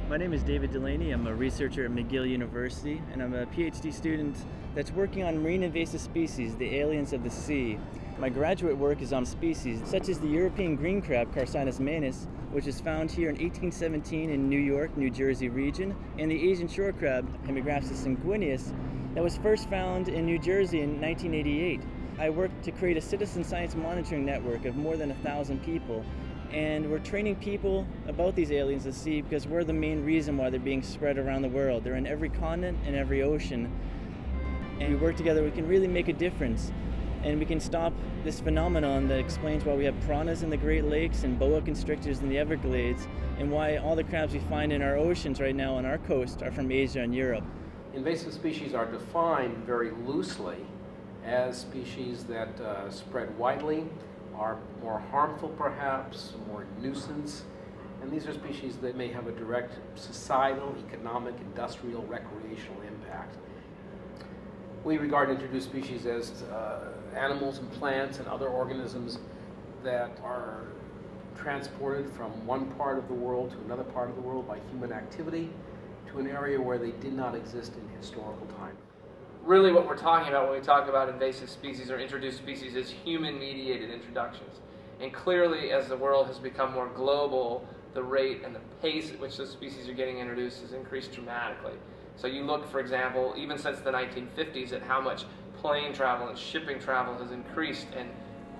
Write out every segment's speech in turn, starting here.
My name is David Delaney. I'm a researcher at McGill University, and I'm a PhD student that's working on marine invasive species, the aliens of the sea. My graduate work is on species such as the European green crab, Carcinus manus, which is found here in 1817 in New York, New Jersey region, and the Asian shore crab, Hemigrapsis sanguineus, that was first found in New Jersey in 1988. I worked to create a citizen science monitoring network of more than 1,000 people. And we're training people about these aliens at sea because we're the main reason why they're being spread around the world. They're in every continent and every ocean. And we work together, we can really make a difference. And we can stop this phenomenon that explains why we have piranhas in the Great Lakes and boa constrictors in the Everglades, and why all the crabs we find in our oceans right now on our coast are from Asia and Europe. Invasive species are defined very loosely as species that spread widely, are more harmful perhaps, more nuisance, and these are species that may have a direct societal, economic, industrial, recreational impact. We regard introduced species as animals and plants and other organisms that are transported from one part of the world to another part of the world by human activity to an area where they did not exist in historical time. Really what we're talking about when we talk about invasive species or introduced species is human-mediated introductions. And clearly, as the world has become more global, the rate and the pace at which those species are getting introduced has increased dramatically. So you look, for example, even since the 1950s at how much plane travel and shipping travel has increased, and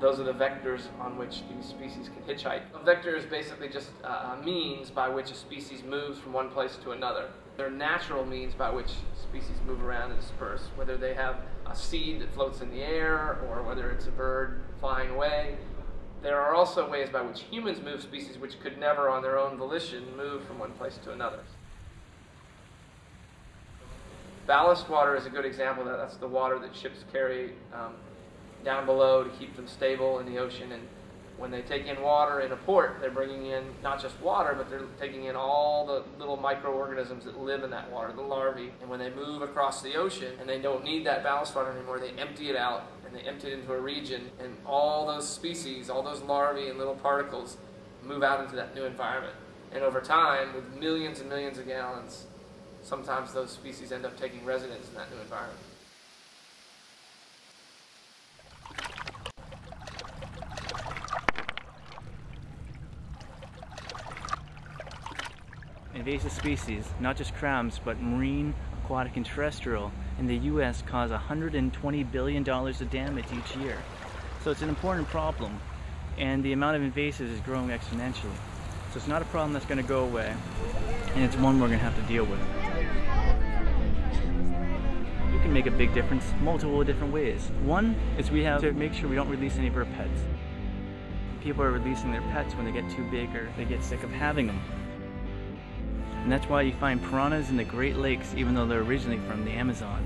those are the vectors on which these species can hitchhike. A vector is basically just a means by which a species moves from one place to another. They're natural means by which species move around and disperse, whether they have a seed that floats in the air or whether it's a bird flying away. There are also ways by which humans move species which could never on their own volition move from one place to another. Ballast water is a good example of that. That's the water that ships carry down below to keep them stable in the ocean. And when they take in water in a port, they're bringing in not just water, but they're taking in all the little microorganisms that live in that water, the larvae. And when they move across the ocean and they don't need that ballast water anymore, they empty it out and they empty it into a region, and all those species, all those larvae and little particles move out into that new environment. And over time, with millions and millions of gallons, sometimes those species end up taking residence in that new environment. Invasive species, not just crabs, but marine, aquatic, and terrestrial, in the U.S. cause $120 billion of damage each year. So it's an important problem, and the amount of invasives is growing exponentially. So it's not a problem that's going to go away, and it's one we're going to have to deal with. We can make a big difference multiple different ways. One is we have to make sure we don't release any of our pets. People are releasing their pets when they get too big or they get sick of having them. And that's why you find piranhas in the Great Lakes, even though they're originally from the Amazon.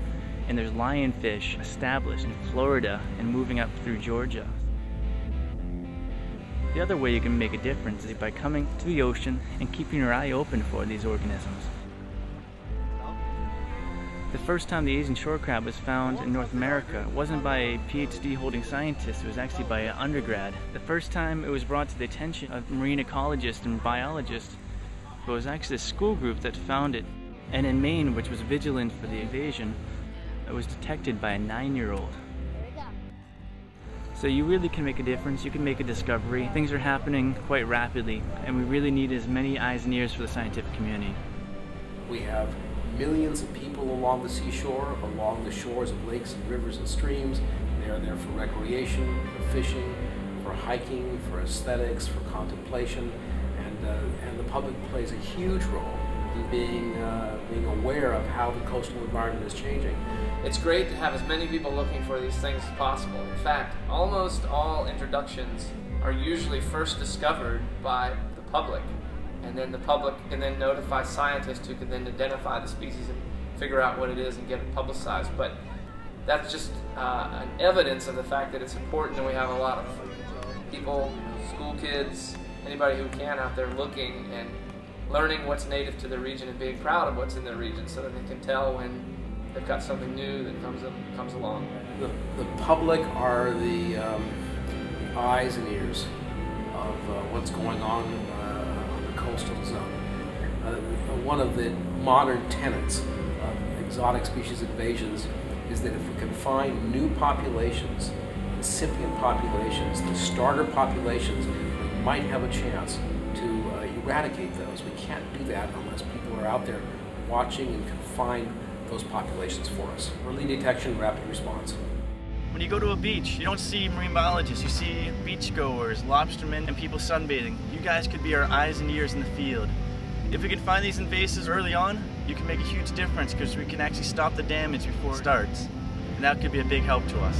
And there's lionfish established in Florida and moving up through Georgia. The other way you can make a difference is by coming to the ocean and keeping your eye open for these organisms. The first time the Asian shore crab was found in North America wasn't by a PhD holding scientist, it was actually by an undergrad. The first time it was brought to the attention of marine ecologists and biologists, it was actually a school group that found it. And in Maine, which was vigilant for the invasion, it was detected by a 9-year-old. So you really can make a difference, you can make a discovery. Things are happening quite rapidly, and we really need as many eyes and ears for the scientific community. We have millions of people along the seashore, along the shores of lakes and rivers and streams. They are there for recreation, for fishing, for hiking, for aesthetics, for contemplation, and the public plays a huge role in being aware of how the coastal environment is changing. it's great to have as many people looking for these things as possible. In fact, almost all introductions are usually first discovered by the public, and then the public can then notify scientists who can then identify the species and figure out what it is and get it publicized. But that's just an evidence of the fact that it's important, and we have a lot of people, school kids, anybody who can out there looking and learning what's native to their region and being proud of what's in their region so that they can tell when they've got something new that comes along. The public are the eyes and ears of what's going on the coastal zone. One of the modern tenets of exotic species invasions is that if we can find new populations, incipient populations, the starter populations, we might have a chance to eradicate those. We can't do that unless people are out there watching and can find those populations for us. Early detection, rapid response. When you go to a beach, you don't see marine biologists, you see beachgoers, lobstermen, and people sunbathing. You guys could be our eyes and ears in the field. If we can find these invasives early on, you can make a huge difference because we can actually stop the damage before it starts. And that could be a big help to us.